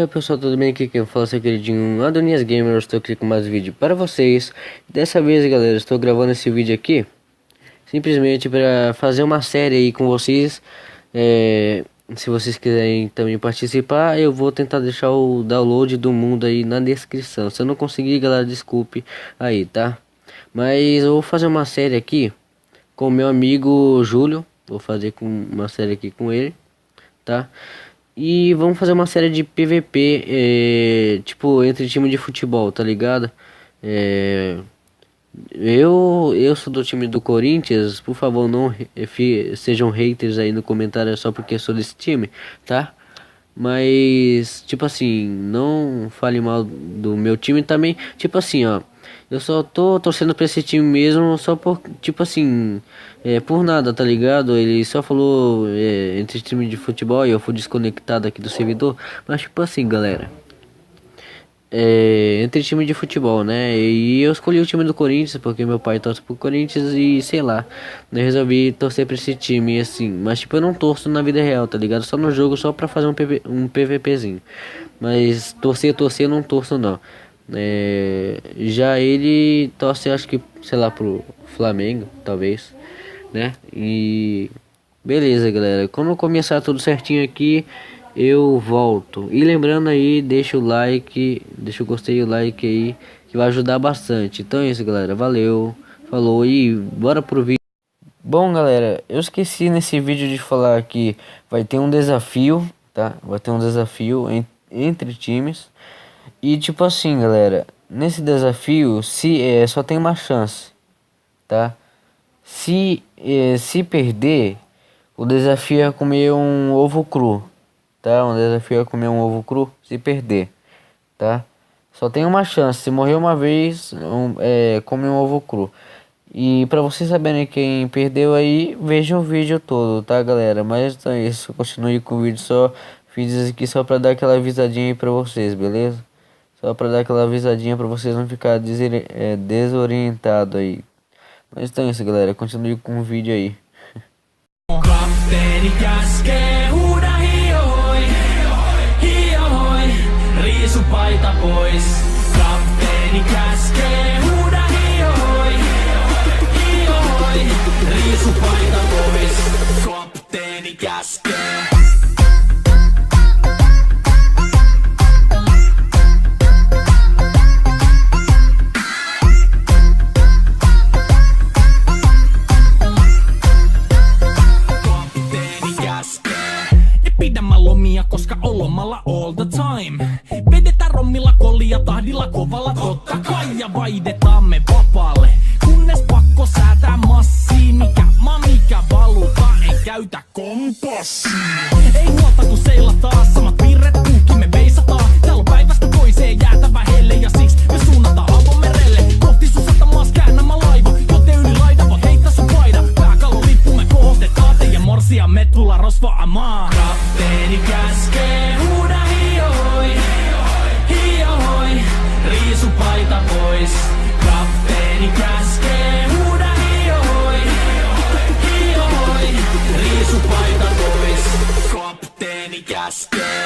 pessoal, tudo bem? Aqui quem fala é seu queridinho Adonias Gamer. Eu estou aqui com mais vídeo para vocês. Dessa vez, galera, estou gravando esse vídeo aqui simplesmente para fazer uma série aí com vocês. Se vocês quiserem também participar, eu vou tentar deixar o download do mundo aí na descrição. Se eu não conseguir, galera, desculpe aí, tá? Mas eu vou fazer uma série aqui com o meu amigo Júlio. Vou fazer uma série aqui com ele, tá? E vamos fazer uma série de PVP, tipo, entre time de futebol, tá ligado? Eu sou do time do Corinthians. Por favor, não sejam haters aí no comentário só porque eu sou desse time, tá? Mas, tipo assim, não fale mal do meu time também. Tipo assim, ó, eu só tô torcendo pra esse time mesmo, só por, tipo assim, por nada, tá ligado? Ele só falou entre time de futebol e eu fui desconectado aqui do servidor. Mas, tipo assim, galera, entre time de futebol, né? E eu escolhi o time do Corinthians porque meu pai torce pro Corinthians e sei lá, eu resolvi torcer pra esse time assim. Mas tipo, eu não torço na vida real, tá ligado? Só no jogo, só pra fazer um PVPzinho. Mas torcer, eu não torço não. Já ele torce, acho que, sei lá, pro Flamengo, talvez, né? E beleza, galera, quando começar tudo certinho aqui eu volto. E lembrando aí, deixa o like, deixa o gostei e o like aí, que vai ajudar bastante. Então é isso, galera, valeu, falou e bora pro vídeo. Bom, galera, eu esqueci nesse vídeo de falar que vai ter um desafio, tá? Vai ter um desafio entre times. E tipo assim, galera, nesse desafio só tem uma chance, tá? Se perder, o desafio é comer um ovo cru, tá? Um desafio é comer um ovo cru se perder, tá? Só tem uma chance. Se morrer uma vez, come um ovo cru. E pra vocês saberem quem perdeu aí, vejam o vídeo todo, tá, galera? Mas então é isso, continue com o vídeo. Só fiz isso aqui só pra dar aquela avisadinha aí pra vocês, beleza? Só pra dar aquela avisadinha pra vocês não ficar desorientado aí. Mas então é isso, galera, continue com o vídeo aí. Kapteeni käskee, huuda hiihoi, hiihoi, riisu paita pois. Kapteeni käskee, huuda hiihoi, hiihoi, riisu paita pois. Kapteeni käskee. Pidämme lomia, koska on lomalla all the time. Vedetään rommilla kolia tahdilla kovalla totta kai. Ja vaihdetamme vapaalle, kunnes pakko säätää massia. Mikä valuta, ei käytä kompassia. Ei huolta kun seilataan, samat virret kuukin me veisataan. Täällä on päivästä toiseen jäätävä helle ja siksi me suunnataan avomerelle. Kohti sun satamaas käännämä laiva, joten yli laida vaan heittä sun paida. Pääkallon lippu me kohotetaan teidän morsia, me tulla rosvaamaan. Kapteeni käskee, huuda hiihoi, hiihoi, riisu paita pois. Kapteeni käskee, huuda hiihoi, hiihoi, riisu paita pois. Kapteeni käskee.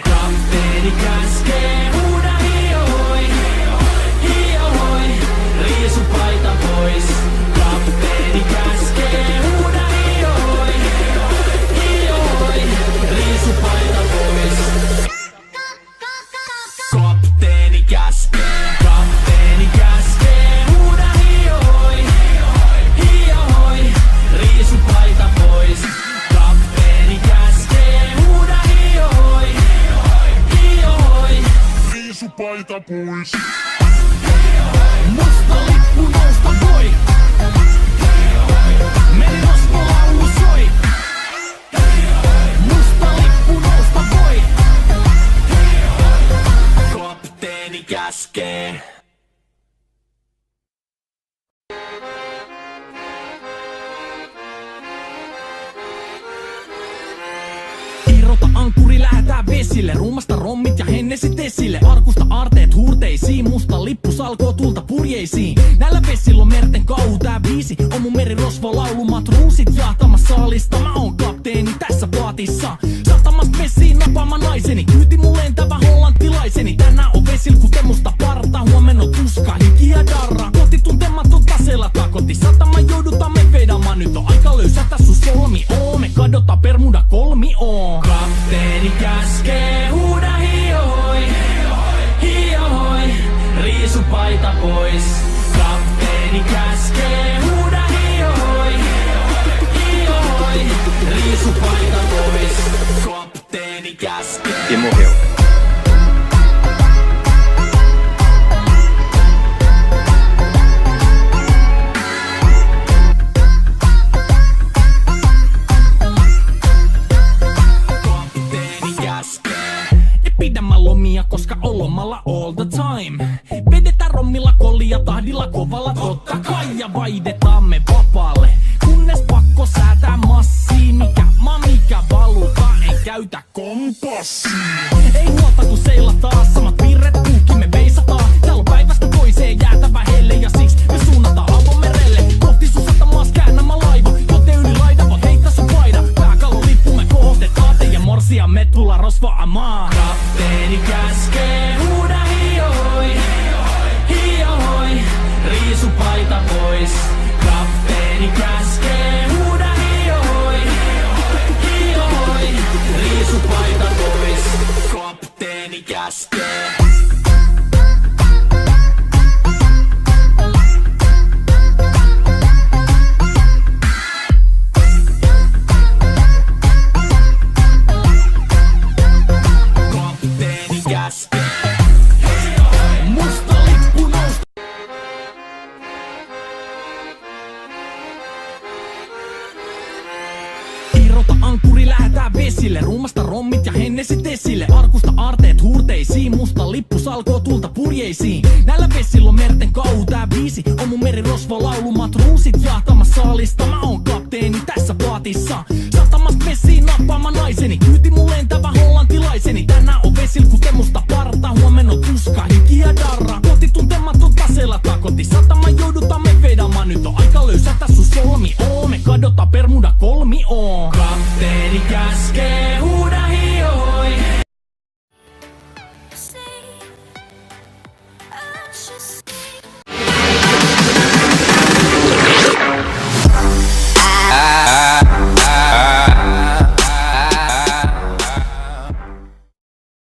Kapteeni käskee, huuda hiihoi, hiihoi, riisu paita pois. Kapteeni käskee, huuda hiihoi, hiihoi, riisu paita pois. Kapteeni käskee, huuda hiihoi, hiihoi, riisu paita pois. Kapteeni käskee, huuda hiihoi, hiihoi, riisu paita pois. Musta lippu nousta voi. Merirosvolaulu soi. Musta lippu nousta voi. vesille. Ruumasta rommit ja hennesit esille. Arkusta aarteet huurteisiin, musta lippu salkoo tulta purjeisiin. Näillä vesillä on merten kauhu, tää biisi on mun merirosvo laulu. Matruusit jahtamassa saalista, mä oon kapteeni tässä paatissa. Satamasta vesiin napaama naiseni, kyyti mun lentävä hollantilaiseni. Tänään on vesil kuten musta parta, huomenna on tuska, hiki ja darra. Koti tuntematon taseella takoti, satama joudutaan me vedamaan. Nyt on aika löysätä sun solmi, me kadota Bermuda kolmioon. Kapteeni käskee, huuda hiohoi, hiohoi, riisu paita pois. Kapteeni käskee, huuda hiohoi, hiohoi, riisu paita pois. Kapteeni käskee. E morreu. Koska on lomalla all the time. Vedetään rommilla kolia tahdilla kovalla totta kai. Ja vaihdetaan me vapaalle, kunnes pakko säätää massiin. Mikä valuta, ei käytä kompassia. Ei huolta kun seilataan, samat virret puhki me veisataan. Täällä on päivästä toiseen jäätävä helle. Ja siksi me suunnataan avomerelle. Kohti sun satamaas käännämä laiva. Jote yli laida voit heittää sun paida. Pääkallon lippu me kohotetaan. Teidän morsia me tulla rosvaamaan. Kapteeni käskee, huuda hiohoi, hiohoi, riisu paita pois. Kapteeni käskee, huuda hiohoi, hiohoi, riisu paita pois. Kapteeni käskee. Ankkuri lähetään vesille, ruumasta rommit ja hennesit esille. Arkusta aarteet huurteisiin, musta lippu salkoo tulta purjeisiin. Näillä vesillä on merten kauhu, tää biisi on mun merirosvo laulu. Matruusit jahtamassa saalista, mä oon kapteeni tässä paatissa. Satamasta vesiin nappaama naiseni, kyyti mun lentävä hollantilaiseni. Tänään on vesil kuten musta parta, huomenna on tuska, hiki ja darra. Koti tuntematon taseella takoti, satama joudutaan me vedamaan. Nyt on aika löysätä sun solmi, me kadota Bermuda kolmioon. Kapteeni käskee,